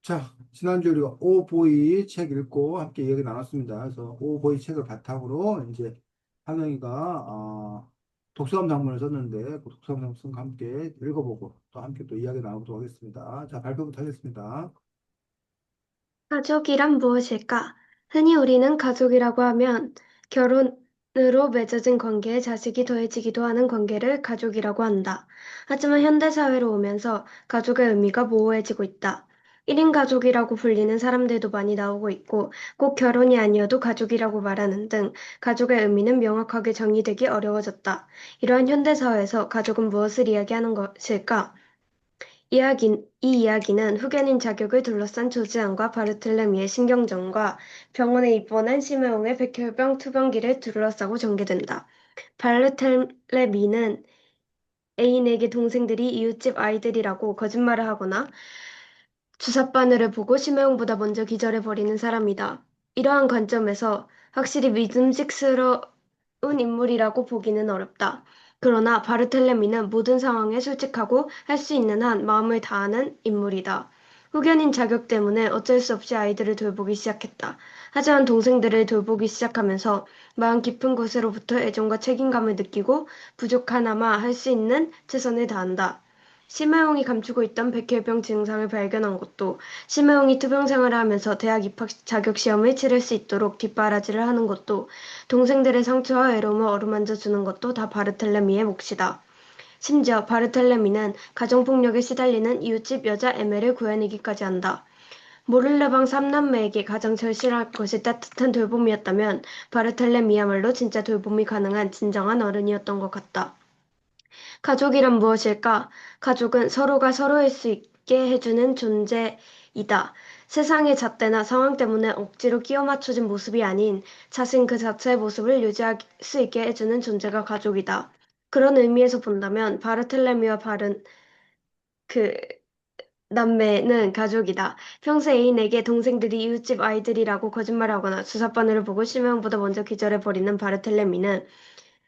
자, 지난주에 우리가 오보이 책 읽고 함께 이야기 나눴습니다. 그래서 오보이 책을 바탕으로 이제 한영이가 독서감 장문을 썼는데 그 독서감 장문과 함께 읽어보고 또 함께 또 이야기 나누도록 하겠습니다. 자, 발표부터 하겠습니다. 가족이란 무엇일까? 흔히 우리는 가족이라고 하면 결혼으로 맺어진 관계에 자식이 더해지기도 하는 관계를 가족이라고 한다. 하지만 현대사회로 오면서 가족의 의미가 모호해지고 있다. 1인 가족이라고 불리는 사람들도 많이 나오고 있고, 꼭 결혼이 아니어도 가족이라고 말하는 등 가족의 의미는 명확하게 정의되기 어려워졌다. 이러한 현대사회에서 가족은 무엇을 이야기하는 것일까? 이 이야기는 후견인 자격을 둘러싼 조지안과 바르틀레미의 신경전과 병원에 입원한 시메옹의 백혈병 투병기를 둘러싸고 전개된다. 바르텔레미는 애인에게 동생들이 이웃집 아이들이라고 거짓말을 하거나 주삿바늘을 보고 심해용보다 먼저 기절해버리는 사람이다. 이러한 관점에서 확실히 믿음직스러운 인물이라고 보기는 어렵다. 그러나 바르텔레미는 모든 상황에 솔직하고 할 수 있는 한 마음을 다하는 인물이다. 후견인 자격 때문에 어쩔 수 없이 아이들을 돌보기 시작했다. 하지만 동생들을 돌보기 시작하면서 마음 깊은 곳으로부터 애정과 책임감을 느끼고 부족하나마 할 수 있는 최선을 다한다. 심하용이 감추고 있던 백혈병 증상을 발견한 것도, 심하용이 투병 생활을 하면서 대학 입학 자격 시험을 치를 수 있도록 뒷바라지를 하는 것도, 동생들의 상처와 외로움을 어루만져 주는 것도 다 바르텔레미의 몫이다. 심지어 바르텔레미는 가정폭력에 시달리는 이웃집 여자 에메를 구해내기까지 한다. 모를레방 삼남매에게 가장 절실할 것이 따뜻한 돌봄이었다면 바르텔레미야말로 진짜 돌봄이 가능한 진정한 어른이었던 것 같다. 가족이란 무엇일까? 가족은 서로가 서로일 수 있게 해주는 존재이다. 세상의 잣대나 상황 때문에 억지로 끼워 맞춰진 모습이 아닌 자신 그 자체의 모습을 유지할 수 있게 해주는 존재가 가족이다. 그런 의미에서 본다면 바르텔레미와 바른 그 남매는 가족이다. 평소 애인에게 동생들이 이웃집 아이들이라고 거짓말하거나 주삿바늘을 보고 심형보다 먼저 기절해버리는 바르텔레미는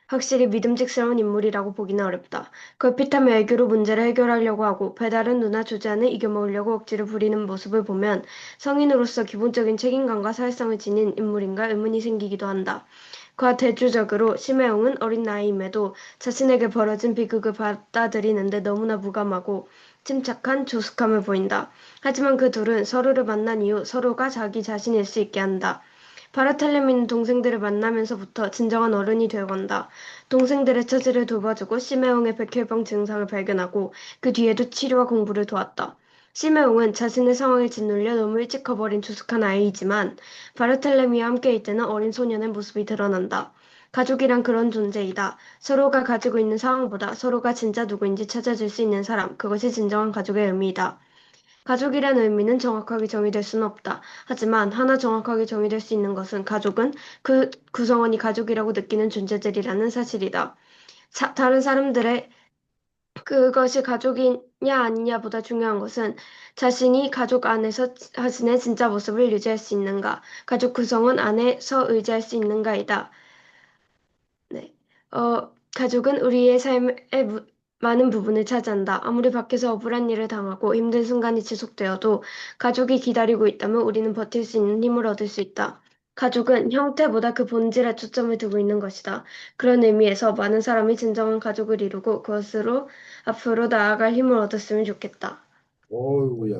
확실히 믿음직스러운 인물이라고 보기는 어렵다. 걸핏하면 애교로 문제를 해결하려고 하고 배다른 누나 조지안을 이겨먹으려고 억지를 부리는 모습을 보면 성인으로서 기본적인 책임감과 사회성을 지닌 인물인가 의문이 생기기도 한다. 그와 대조적으로 심해용은 어린 나이임에도 자신에게 벌어진 비극을 받아들이는데 너무나 무감하고 침착한 조숙함을 보인다. 하지만 그 둘은 서로를 만난 이후 서로가 자기 자신일 수 있게 한다. 바르텔레미는 동생들을 만나면서부터 진정한 어른이 되어간다. 동생들의 처지를 돌봐주고 시메옹의 백혈병 증상을 발견하고 그 뒤에도 치료와 공부를 도왔다. 시메옹은 자신의 상황을 짓눌려 너무 일찍 커버린 조숙한 아이이지만 바르텔레미와 함께 있을 때는 어린 소년의 모습이 드러난다. 가족이란 그런 존재이다. 서로가 가지고 있는 상황보다 서로가 진짜 누구인지 찾아줄 수 있는 사람, 그것이 진정한 가족의 의미이다. 가족이라는 의미는 정확하게 정의될 수는 없다. 하지만 하나 정확하게 정의될 수 있는 것은 가족은 그 구성원이 가족이라고 느끼는 존재들이라는 사실이다. 다른 사람들의 그것이 가족이냐 아니냐보다 중요한 것은 자신이 가족 안에서 자신의 진짜 모습을 유지할 수 있는가, 가족 구성원 안에서 의지할 수 있는가이다. 네. 가족은 우리의 삶의 많은 부분을 차지한다. 아무리 밖에서 억울한 일을 당하고 힘든 순간이 지속되어도 가족이 기다리고 있다면 우리는 버틸 수 있는 힘을 얻을 수 있다. 가족은 형태보다 그 본질에 초점을 두고 있는 것이다. 그런 의미에서 많은 사람이 진정한 가족을 이루고 그것으로 앞으로 나아갈 힘을 얻었으면 좋겠다. 어이구야.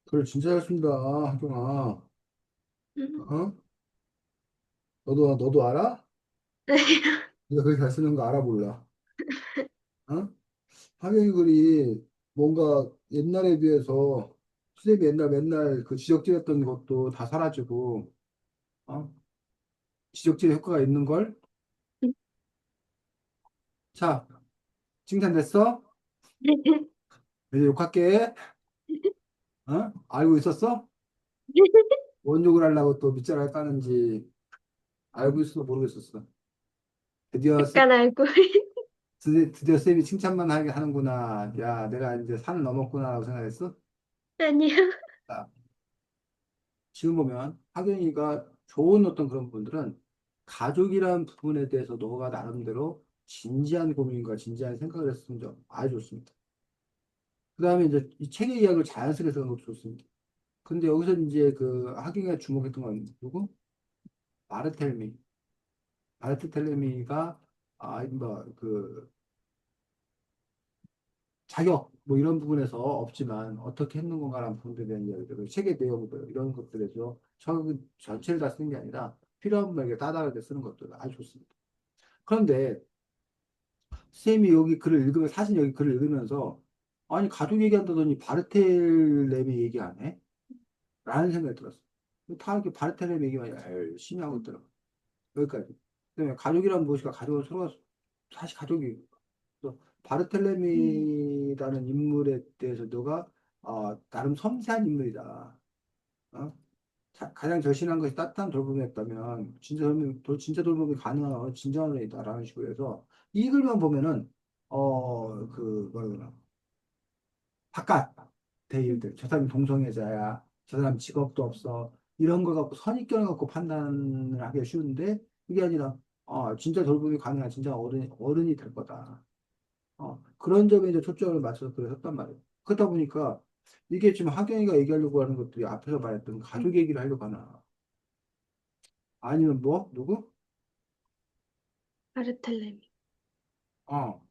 글 진짜 잘 쓴다, 하경아. 음. 어? 너도 알아? 네가 글 잘 쓰는 거 알아, 몰라? 어? 하경이 글이 뭔가 옛날에 비해서 수제비 옛날 맨날 그 지적질했던 것도 다 사라지고, 어? 지적질의 효과가 있는 걸? 자, 칭찬됐어? 이제 욕할게. 어? 알고 있었어? 뭔 욕을 하려고 또 밑자락을 까는지 알고 있어도 모르겠었어. 드디어 쌤, 약간 알고 드디어 쌤이 칭찬만 하게 하는구나. 야, 내가 이제 산을 넘었구나라고 생각했어. 아니요. 자, 지금 보면 학연이가 좋은 어떤 그런 분들은 가족이라는 부분에 대해서 너가 나름대로 진지한 고민과 진지한 생각을 했으면 좀 아주 좋습니다. 그다음에 이제 이 책의 이야기를 자연스럽게 쓰는 것도 좋습니다. 근데 여기서 이제 그 하경이가 주목했던 건 누구? 바르텔미. 바르텔미가 뭐그 자격 뭐 이런 부분에서 없지만 어떻게 했는 건가라는 부분에 대한 이야기들, 책의 내용들 이런 것들에서 저 전체를 다 쓰는 게 아니라 필요한 부분에 따다하게 쓰는 것들 아주 좋습니다. 그런데 쌤이 여기 글을 읽으면 사실 여기 글을 읽으면서 아니 가족 얘기한다더니 바르텔레미 얘기 안 해? 라는 생각이 들었어. 다 이렇게 바르텔레미 얘기만 열심히 하고 있더라고. 여기까지. 그다음에 가족이란 무엇인가 가족은 서로 사실 가족이 그래서 음, 바르텔레미라는 인물에 대해서 너가 나름 섬세한 인물이다. 어? 가장 절신한 것이 따뜻한 돌봄이었다면 진짜 돌봄이 가능한 진정한 은이다라는 식으로 해서 이 글만 보면은 뭐라 그러나 바깥 음, 대일들 저 사람이 동성애자야 저 사람 직업도 없어 이런 거 갖고 선입견을 갖고 판단을 하기가 쉬운데 그게 아니라 진짜 돌봄이 가능한 진짜 어른이 될 거다. 그런 점에 이제 초점을 맞춰서 글을 썼단 말이에요. 그러다 보니까 이게 지금 하경이가 얘기하려고 하는 것들이 앞에서 말했던 음. 가족 얘기를 하려고 하나 아니면 뭐 누구? 아르텔레미. 어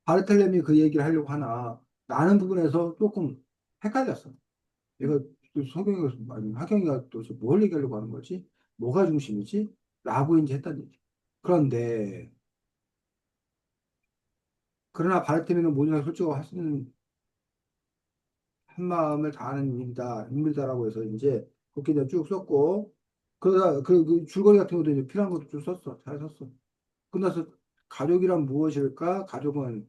바르텔레미 그 얘기를 하려고 하나 라는 부분에서 조금 헷갈렸어. 음, 내가 또 성경에서 아니 하경이가 또 뭘 얘기하려고 하는 거지? 뭐가 중심이지? 라고 이제 했단 얘기. 그런데 그러나 바르텔레미는 모든 걸 솔직하고 할 수 있는 한 마음을 다하는 인물이다라고 해서 이제 그렇게 이제 쭉 썼고 그러다 그 줄거리 같은 것도 이제 필요한 것도 쭉 썼어. 잘 썼어. 끝나서 가족이란 무엇일까? 가족은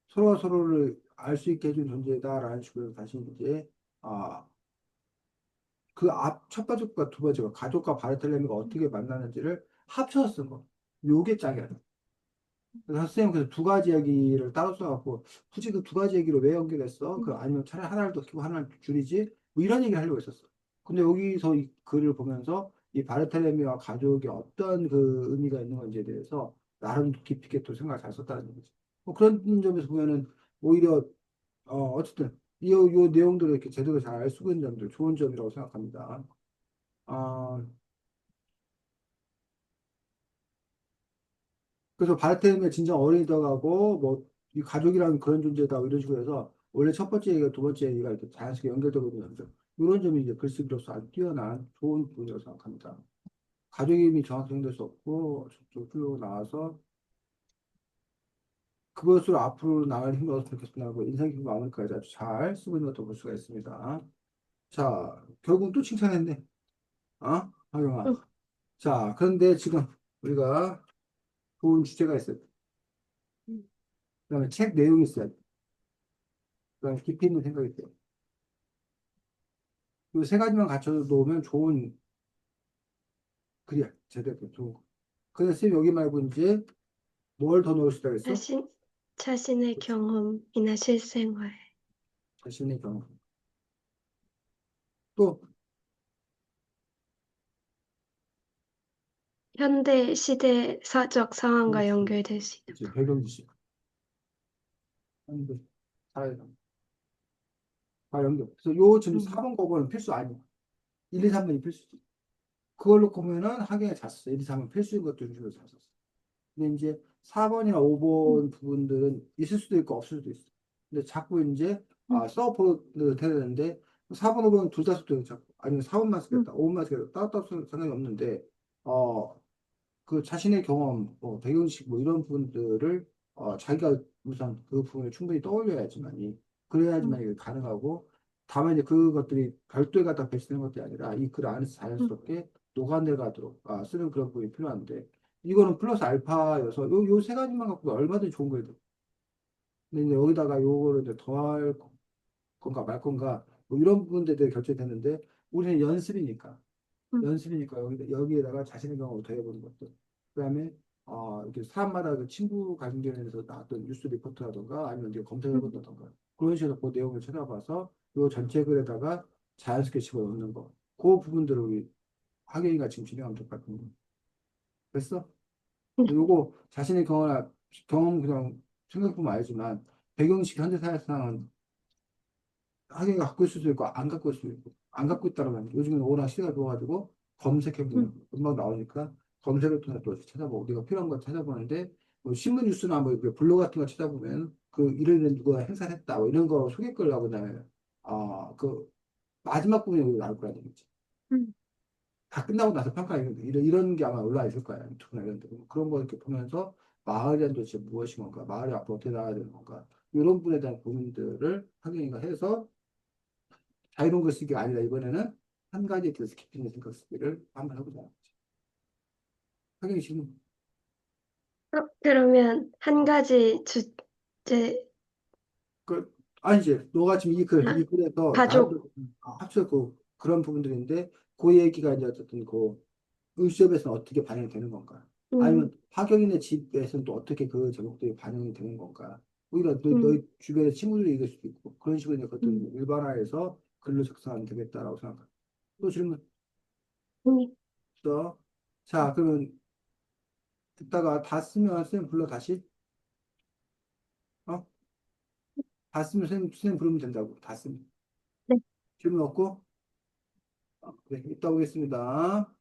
서로가 서로를 알 수 있게 해준 존재다라는 식으로 다시 이제 아, 그 첫 번째과 두 번째가 가족과 바르텔레미가 어떻게 만나는지를 합쳐서 쓴 거. 요게 짝이야. 그래서 선생님 그래서 두 가지 얘기를 따로 써갖고 굳이 그 두 가지 얘기를 왜 연결했어? 그 음. 아니면 차라리 하나를 더 키고 하나를 줄이지? 뭐 이런 얘기를 하려고 했었어. 근데 여기서 이 글을 보면서 이 바르텔레미와 가족이 어떤 그 의미가 있는 건지에 대해서 나름 깊이 있게 또 생각을 잘 썼다는 얘기지. 뭐 그런 점에서 보면은 오히려 어쨌든 요 내용들을 이렇게 제대로 잘 쓰고 있는 점들 좋은 점이라고 생각합니다. 어, 그래서 바르텔레미가 진정 어른이 돼가고 뭐 이 가족이라는 그런 존재다 뭐 이런 식으로 해서 원래 첫 번째 얘기가 두 번째 얘기가 이렇게 자연스럽게 연결되고 있는 점들 이런 점이 이제 글쓰기로서 아주 뛰어난 좋은 부분이라고 생각합니다. 가족의 의미 정확히 정될 수 없고 쭉 나와서 그것으로 앞으로 나갈 힘을 얻었으면 좋겠습니다 하고 인상 깊은 마무리까지 아주 잘 쓰고 있는 것도 볼 수가 있습니다. 자 결국 또 칭찬했네. 하경아. 음. 자 그런데 지금 우리가 좋은 주제가 있어요. 음. 그다음에 책 내용이 있어요. 그다음에 깊이 있는 생각이 있어요. 이 세 가지만 갖춰 놓으면 좋은 글이야. 제대로 좋은 거. 그래서 쌤 여기 말고 이제 뭘 더 넣을 수 있다고 했어? 자신, 자신의 그렇지. 경험이나 실생활, 자신의 경험. 또, 현대 시대 사적 상황과 그렇지. 연결될 수 있는 그렇지. 부분. 배경 지식. 한글, 사회상. 다 연결. 그래서 요 지금 음, 4번 거는 필수 아니야. 1, 2, 3번이 필수지. 그걸로 보면은 학교에 잘 썼어. 1, 2, 3번 필수인 것도 중심으로 잘 썼어. 근데 이제 4번이나 음, 5번 부분들은 있을 수도 있고 없을 수도 있어. 근데 자꾸 이제 음, 써보는 돼야 되는데 4번, 5번 둘 다 써도 되고 자꾸 아니면 4번만 음, 쓰겠다, 5번만 쓰겠다 따로 쓸 상관이 없는데 어, 그 자신의 경험, 뭐 배경식 뭐 이런 부분들을 자기가 우선 그 부분을 충분히 떠올려야지만이 그래야지만 음, 이게 가능하고 다만 이제 그것들이 별도에 갖다 배치되는 것이 아니라 이 글 안에서 음, 자연스럽게 녹아내가도록 쓰는 그런 부분이 필요한데 이거는 플러스 알파여서 요 세 가지만 갖고 얼마든지 좋은 거예요. 근데 이제 여기다가 요거를 이제 더할 건가 말 건가 뭐 이런 부분들에 대해 결정되는데 우리는 음, 연습이니까 여기에다가 자신의 경험을 더해보는 것들. 그다음에 이렇게 사람마다 그 친구 관계에서 나왔던 뉴스 리포트라던가 아니면 이제 음, 검색해본다던가 그런 식으로 그 내용을 찾아봐서 요 전체 글에다가 자연스럽게 집어넣는 거. 그 부분들을 우리 학예인가 지금 진행하면 될 것 같은데. 됐어? 음, 요거 자신의 경험 그냥 생각해보면 알지만 배경식 현대사회상 학생이 갖고 있을 수도 있고 안 갖고 있을 수도 있고 안 갖고 있다고 하면 요즘은 워낙 시대가 좋아가지고 검색해보면 음, 금방 나오니까 검색을 통해서 또 찾아보고 우리가 필요한 걸 찾아보는데 뭐 신문 뉴스나 뭐 이렇게 블로그 같은 거 찾아보면 그 이런 누가 행사했다 뭐 이런 거 소개글 하고 그다음에 그 마지막 부분이 나올 거라는 거지. 음. 다 끝나고 나서 평가 이런 게 아마 올라와 있을 거야. 유튜브나 이런 데. 그런 거 이렇게 보면서 마을이란 도대체 무엇인 건가? 마을이 앞으로 어떻게 나가야 되는 건가? 이런 부분에 대한 고민들을 학생이가 해서 자유로운 글쓰기가 아니라 이번에는 한 가지에 대해서 깊이 있는 생각 쓰기를 한번 해보자. 학생이 지금 그러면 한 가지 주제나 그 아니지. 너가 지금 이 글에서 가족, 나름대로 합쳐 그런 부분들인데 그 얘기가 이제 어쨌든 그 시험에서는 어떻게 반영이 되는 건가? 음, 아니면 하경이네 집에서는 또 어떻게 그 제목들이 반영이 되는 건가? 오히려 음, 너희 주변의 친구들이 읽을 수도 있고 그런 식으로 이제 음, 그것들 일반화해서 글로 작성하면 되겠다라고 생각합니다. 또 질문 음. 있어? 자, 그러면 듣다가 다 쓰면 선생님 불러 다시? 어? 다 쓰면 선생님 부르면 된다고. 다 쓰면. 네. 질문 없고? 네, 이따 오겠습니다.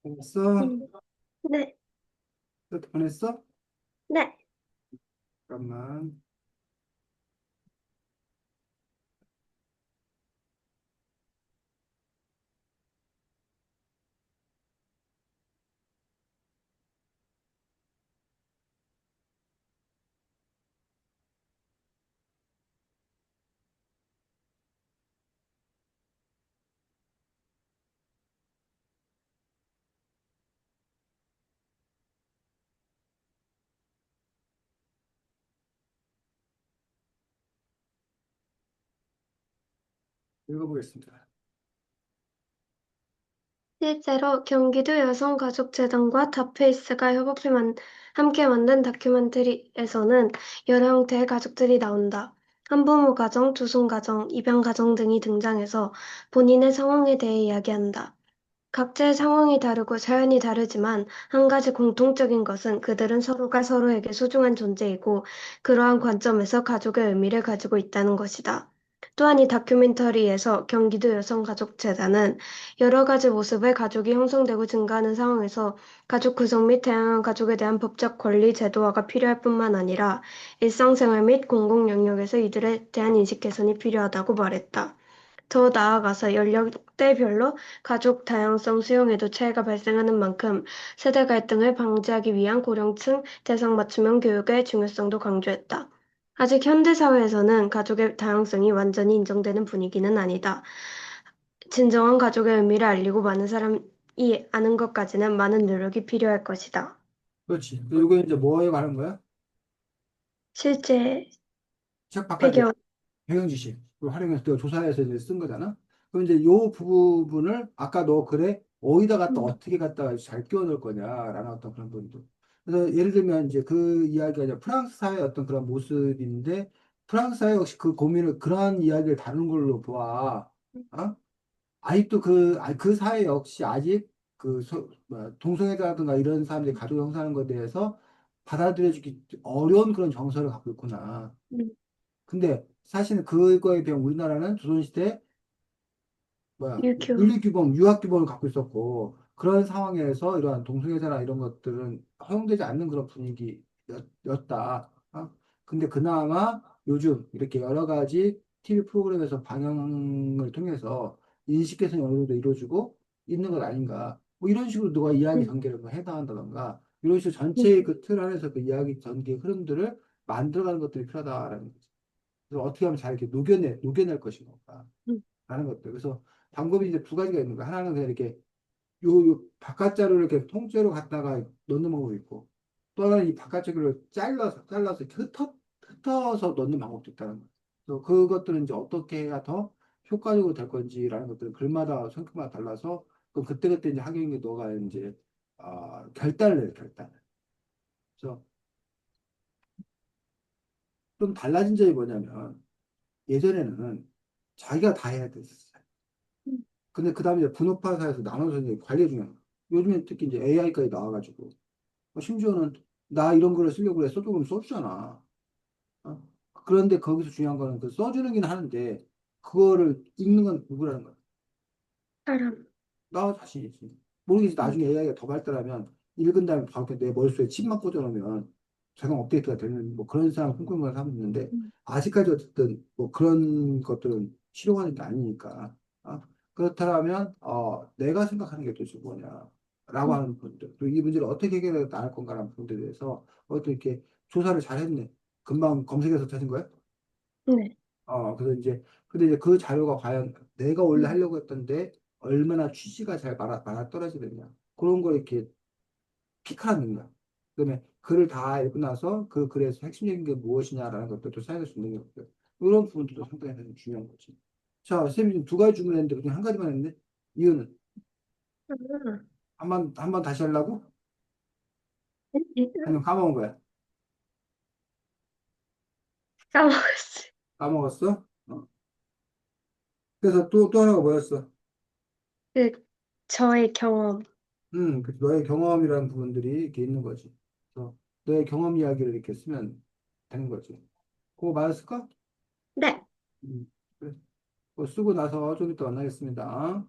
알았어? 음. 네, 또 보냈어? 네. 잠깐만. 읽어보겠습니다. 실제로 경기도 여성가족재단과 다페이스가 함께 만든 다큐멘터리에서는 여러 형태의 가족들이 나온다. 한부모 가정, 두손 가정, 입양 가정 등이 등장해서 본인의 상황에 대해 이야기한다. 각자의 상황이 다르고 사연이 다르지만 한 가지 공통적인 것은 그들은 서로가 서로에게 소중한 존재이고 그러한 관점에서 가족의 의미를 가지고 있다는 것이다. 또한 이 다큐멘터리에서 경기도 여성가족재단은 여러 가지 모습의 가족이 형성되고 증가하는 상황에서 가족 구성 및 다양한 가족에 대한 법적 권리 제도화가 필요할 뿐만 아니라 일상생활 및 공공 영역에서 이들에 대한 인식 개선이 필요하다고 말했다. 더 나아가서 연령대별로 가족 다양성 수용에도 차이가 발생하는 만큼 세대 갈등을 방지하기 위한 고령층 대상 맞춤형 교육의 중요성도 강조했다. 아직 현대 사회에서는 가족의 다양성이 완전히 인정되는 분위기는 아니다. 진정한 가족의 의미를 알리고 많은 사람이 아는 것까지는 많은 노력이 필요할 것이다. 그렇지. 이거 이제 뭐에 관한 거야? 실제 책 바깥에 배경, 배경 지식 활용해서 내가 조사해서 이제 쓴 거잖아. 그럼 이제 요 부분을 아까 너 글에 어디다 갖다 음, 어떻게 갖다가 잘 끼워 넣을 거냐라는 어떤 그런 부분도. 그래서 예를 들면 이제 그 이야기가 이제 프랑스 사회의 어떤 그런 모습인데 프랑스 사회 역시 그 고민을 그러한 이야기를 다루는 걸로 보아. 어? 아직도 그 사회 역시 아직 동성애자라든가 이런 사람들이 가족 형성하는 것에 대해서 받아들여주기 어려운 그런 정서를 갖고 있구나. 음, 근데 사실은 그거에 비하면 우리나라는 조선시대 유교, 윤리규범, 유학규범을 갖고 있었고 그런 상황에서 이러한 동성애자나 이런 것들은 허용되지 않는 그런 분위기였다. 어? 근데 그나마 요즘 이렇게 여러 가지 TV 프로그램에서 방영을 통해서 인식 개선이 어느 정도 이루어지고 있는 것 아닌가. 뭐 이런 식으로 누가 이야기 음, 전개를 뭐 해나간다던가 이런 식으로 음, 전체의 그 틀 안에서 그 이야기 전개 흐름들을 만들어가는 것들이 필요하다라는 거죠. 그래서 어떻게 하면 잘 이렇게 녹여낼 것인가. 음, 라는 것들. 그래서 방법이 이제 두 가지가 있는 거야. 하나는 그냥 이렇게 요 바깥 자료를 이렇게 통째로 갖다가 넣는 방법이 있고 또 하나는 이 바깥 자료를 잘라서 이렇게 흩어서 넣는 방법도 있다는 거야. 그래서 그것들은 이제 어떻게 해야 더 효과적으로 될 건지라는 것들은 글마다 성격마다 달라서 그 그때그때 이제 학용에 너가 이제 결단을 해, 결단. 그래서 좀 달라진 점이 뭐냐면 예전에는 자기가 다 해야 됐었어. 음, 근데 그 다음에 이제 분업화 사에서 나눠서 이제 관리해 주는 거야. 요즘에 특히 이제 AI까지 나와가지고 심지어는 나 이런 거를 쓰려고 그래 써도 그럼 써주잖아. 어? 그런데 거기서 중요한 거는 그 써주는긴 하는데 그거를 읽는 건 누구라는 거야. 사람, 나 자신이지. 모르겠지. 음, 나중에 AI가 더 발달하면 읽은 다음에 바로 내 머릿속에 칩만 꽂아놓으면 자동 업데이트가 되는 뭐 그런 사람 꿈꾸는 사람 있는데 음, 아직까지 어쨌든 뭐 그런 것들은 실용하는 게 아니니까. 그렇다면 내가 생각하는 게 도대체 뭐냐라고 음, 하는 분들 그리고 이 문제를 어떻게 해결해 나갈 건가라는 부분들에 대해서 어떻게 이렇게 조사를 잘 했네. 금방 검색해서 찾은 거야? 네. 그래서 이제, 근데 이제 그 자료가 과연 내가 원래 음, 하려고 했던데 얼마나 취지가 잘 맞아떨어지느냐. 그런 걸 이렇게 픽하는 거야. 그다음에 글을 다 읽고 나서 그 글에서 핵심적인 게 무엇이냐라는 것들도 찾아낼 수 있는 것들. 이런 부분들도 상당히 중요한 거지. 자, 쌤이 지금 두 가지 주문했는데 그냥 한 가지만 했네? 이유는? 아, 한 번 다시 하려고? 일단 아니면 까먹은 거야? 까먹었어. 까먹었어? 그래서 또 하나가 뭐였어? 그, 저의 경험. 너의 경험이라는 부분들이 이렇게 있는 거지. 그래서 너의 경험 이야기를 이렇게 쓰면 되는 거지. 그거 맞았을까? 네. 음, 그래. 그거 쓰고 나서 좀 이따 만나겠습니다.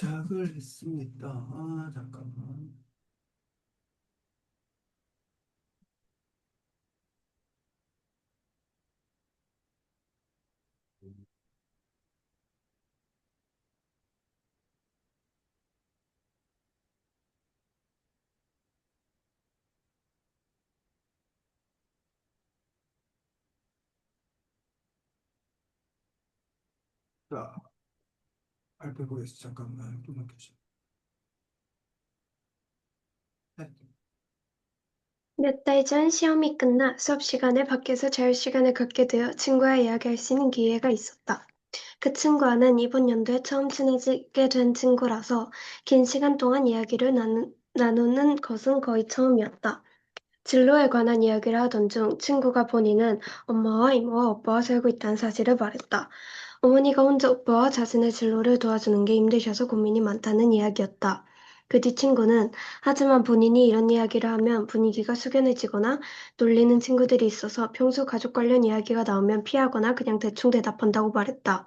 시작을 했습니다. 아, 잠깐만. 자, 발표보겠습니다. 잠깐만. 좀만 계시. 몇 달 전 시험이 끝나 수업 시간에 밖에서 자유 시간을 갖게 되어 친구와 이야기할 수 있는 기회가 있었다. 그 친구와는 이번 연도에 처음 친해지게 된 친구라서 긴 시간 동안 이야기를 나누는 것은 거의 처음이었다. 진로에 관한 이야기를 하던 중 친구가 본인은 엄마와 이모와 오빠와 살고 있다는 사실을 말했다. 어머니가 혼자 오빠와 자신의 진로를 도와주는 게 힘드셔서 고민이 많다는 이야기였다. 그 뒤 친구는 하지만 본인이 이런 이야기를 하면 분위기가 숙연해지거나 놀리는 친구들이 있어서 평소 가족 관련 이야기가 나오면 피하거나 그냥 대충 대답한다고 말했다.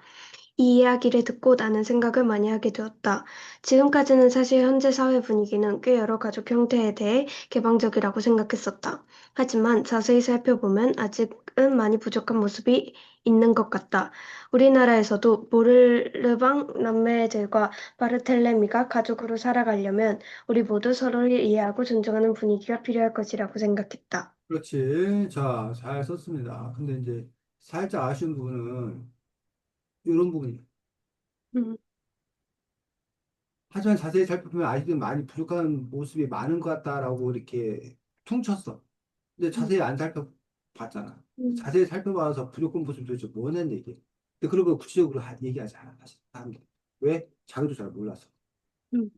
이 이야기를 듣고 나는 생각을 많이 하게 되었다. 지금까지는 사실 현재 사회 분위기는 꽤 여러 가족 형태에 대해 개방적이라고 생각했었다. 하지만 자세히 살펴보면 아직은 많이 부족한 모습이 있는 것 같다. 우리나라에서도 모르르방 남매들과 바르텔레미가 가족으로 살아가려면 우리 모두 서로를 이해하고 존중하는 분위기가 필요할 것이라고 생각했다. 그렇지. 자, 잘 썼습니다. 근데 이제 살짝 아쉬운 부분은 이런 부분이. 음, 하지만 자세히 살펴보면 아직은 많이 부족한 모습이 많은 것 같다라고 이렇게 퉁쳤어. 근데 음, 자세히 안 살펴봤잖아. 음, 자세히 살펴봐서 부족한 모습 도대체 뭐냐는 얘기. 근데 그런 거 구체적으로 얘기하지 않아. 사실 사람들이. 왜? 자기도 잘 몰라서. 음,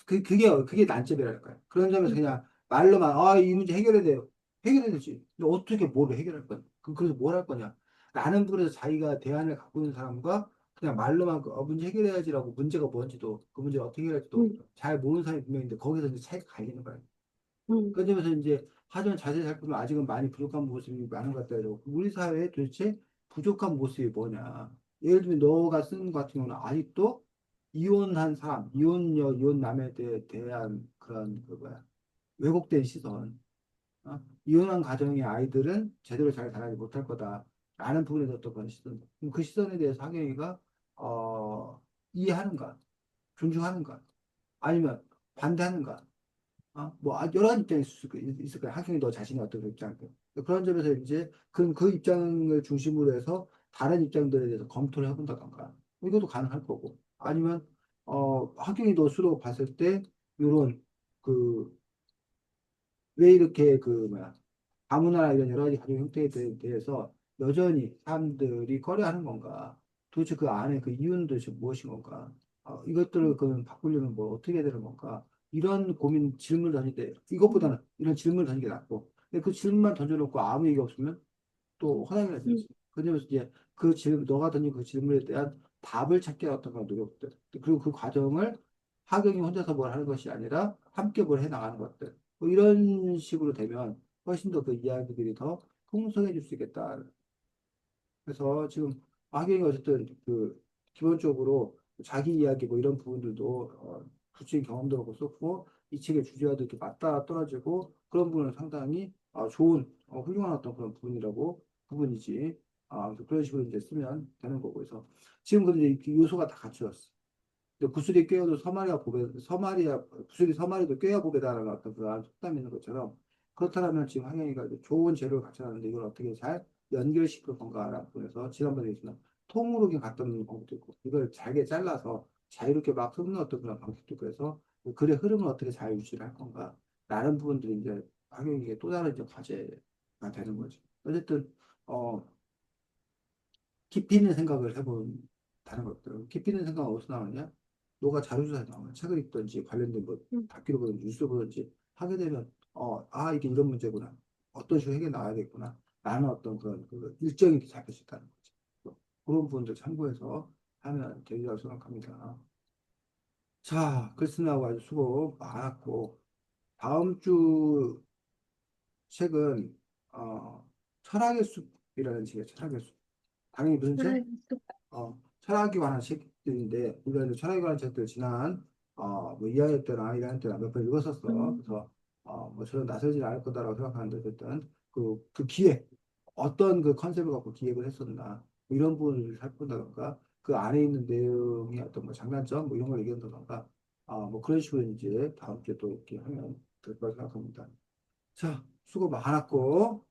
그게 난점이랄까요. 그런 점에서 그냥 말로만, 아, 이 문제 해결해야 돼요. 해결해야 되지. 근데 어떻게 뭘 해결할 거냐. 그래서 뭘 할 거냐. 라는 부분에서 자기가 대안을 갖고 있는 사람과 그냥 말로만 문제 해결해야지라고 문제가 뭔지도 그 문제 어떻게 해결할지도 음, 잘 모르는 사람이 분명히 있는데 거기서 이제 차이가 갈리는 거예요. 음, 그런 점에서 이제 하지만 자세히 살펴보면 아직은 많이 부족한 모습이 많은 것 같다. 이러고 우리 사회에 도대체 부족한 모습이 뭐냐. 예를 들면 너가 쓰는 것 같은 경우는 아직도 이혼한 사람, 이혼녀, 이혼남에 대한 그런 그 뭐야 왜곡된 시선. 이혼한 가정의 아이들은 제대로 잘 자라지 못할 거다라는 부분에 대해서 또 그런 시선. 그럼 그 시선에 대해서 학영이가 이해하는가, 존중하는가, 아니면 반대하는가. 뭐, 여러 가지 입장이 있을 거야. 학생이 너 자신이 어떤 입장. 그런 점에서 이제 그 입장을 중심으로 해서 다른 입장들에 대해서 검토를 해본다던가. 이것도 가능할 거고. 아니면, 학생이 너 수로 봤을 때, 요런, 그, 왜 이렇게 뭐야, 다문화나 이런 여러 가지 가족 형태에 대해서 여전히 사람들이 꺼려하는 건가? 도대체 그 안에 그 이유는 도대체 무엇인 건가? 이것들을 바꾸려면 뭐 어떻게 해야 되는 건가? 이런 고민, 질문을 던질 때, 이것보다는 이런 질문을 던지는 게 낫고, 근데 그 질문만 던져놓고 아무 얘기 없으면 또 화나게 음, 되지. 그러면서 이제 그 질문, 너가 던진 그 질문에 대한 답을 찾기 위한 어떤 그런 노력들. 그리고 그 과정을 하경이 혼자서 뭘 하는 것이 아니라 함께 뭘 해 나가는 것들. 뭐 이런 식으로 되면 훨씬 더 그 이야기들이 더 풍성해질 수 있겠다. 그래서 지금 하경이 어쨌든 기본적으로 자기 이야기 뭐 이런 부분들도 구체적인 경험도 그렇고 썼고 이 책의 주제와도 이렇게 맞닿아 떨어지고 그런 부분은 상당히 좋은 훌륭한 어떤 그런 부분이지. 그래서 그런 식으로 이제 쓰면 되는 거고 그래서 지금 근데 이 요소가 다 갖추었어. 근데 구슬이 꿰어도 서말이야 구슬이 서말이도 꿰어 보배다라는 어떤 그런 속담이 있는 것처럼 그렇다면 지금 황영이가 이제 좋은 재료를 갖춰놨는데 이걸 어떻게 잘 연결시킬 건가라고 해서 지난번에 있었나 통으로 그냥 갖다 놓는 방법도 있고 이걸 잘게 잘라서 자유롭게 막 섞는 어떤 그런 방식도 있고 해서 그 글의 흐름을 어떻게 잘 유지를 할 건가 라는 부분들이 이제 황영이의 또 다른 이제 과제가 되는 거지. 어쨌든 어 깊이 있는 생각을 해본다는 것들. 깊이 있는 생각은 어디서 나오냐? 너가 자료조사에 나오는 책을 읽든지 관련된 뭐 음. 다큐를 보든지 뉴스를 보든지 하게 되면 이게 이런 문제구나. 어떤 식으로 해결 나와야겠구나. 라는 어떤 그런 일정이 잡힐 수 있다는 거지. 그런 부분들 참고해서 하면 되리라고 생각합니다. 자, 글 쓰느라고 아주 수고 많았고 다음 주 책은 철학의 숲이라는 책이에요. 철학의 숲. 당연히 무슨 책? 알겠어. 철학이 관한 책. 책들인데 우리가 이제 철학에 관한 책들 지난 뭐 2학년 때나 1학년 때나 몇 번 읽었었어. 그래서 뭐 저는 나서지 않을 거다라고 생각하는데 어쨌든 그 기획 어떤 그 컨셉을 갖고 기획을 했었나 뭐 이런 부분을 살펴본다던가 그 안에 있는 내용이 어떤 뭐 장단점 뭐 이런 걸 얘기한다던가 뭐 그런 식으로 이제 다음 주에 또 이렇게 하면 될 거라 생각합니다. 자, 수고 많았고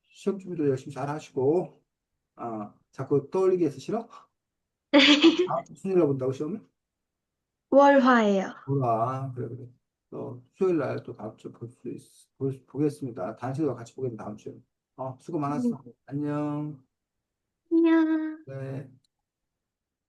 시험 준비도 열심히 잘 하시고 자꾸 떠올리게 해서 싫어? 무슨 일을 본다고 시험을? 월화예요. 몰라. 그래, 그래. 수요일 날 또 다음 주에 보겠습니다. 단식과 같이 보겠습니다, 다음 주에. 수고 음, 많았어. 안녕. 안녕. 네.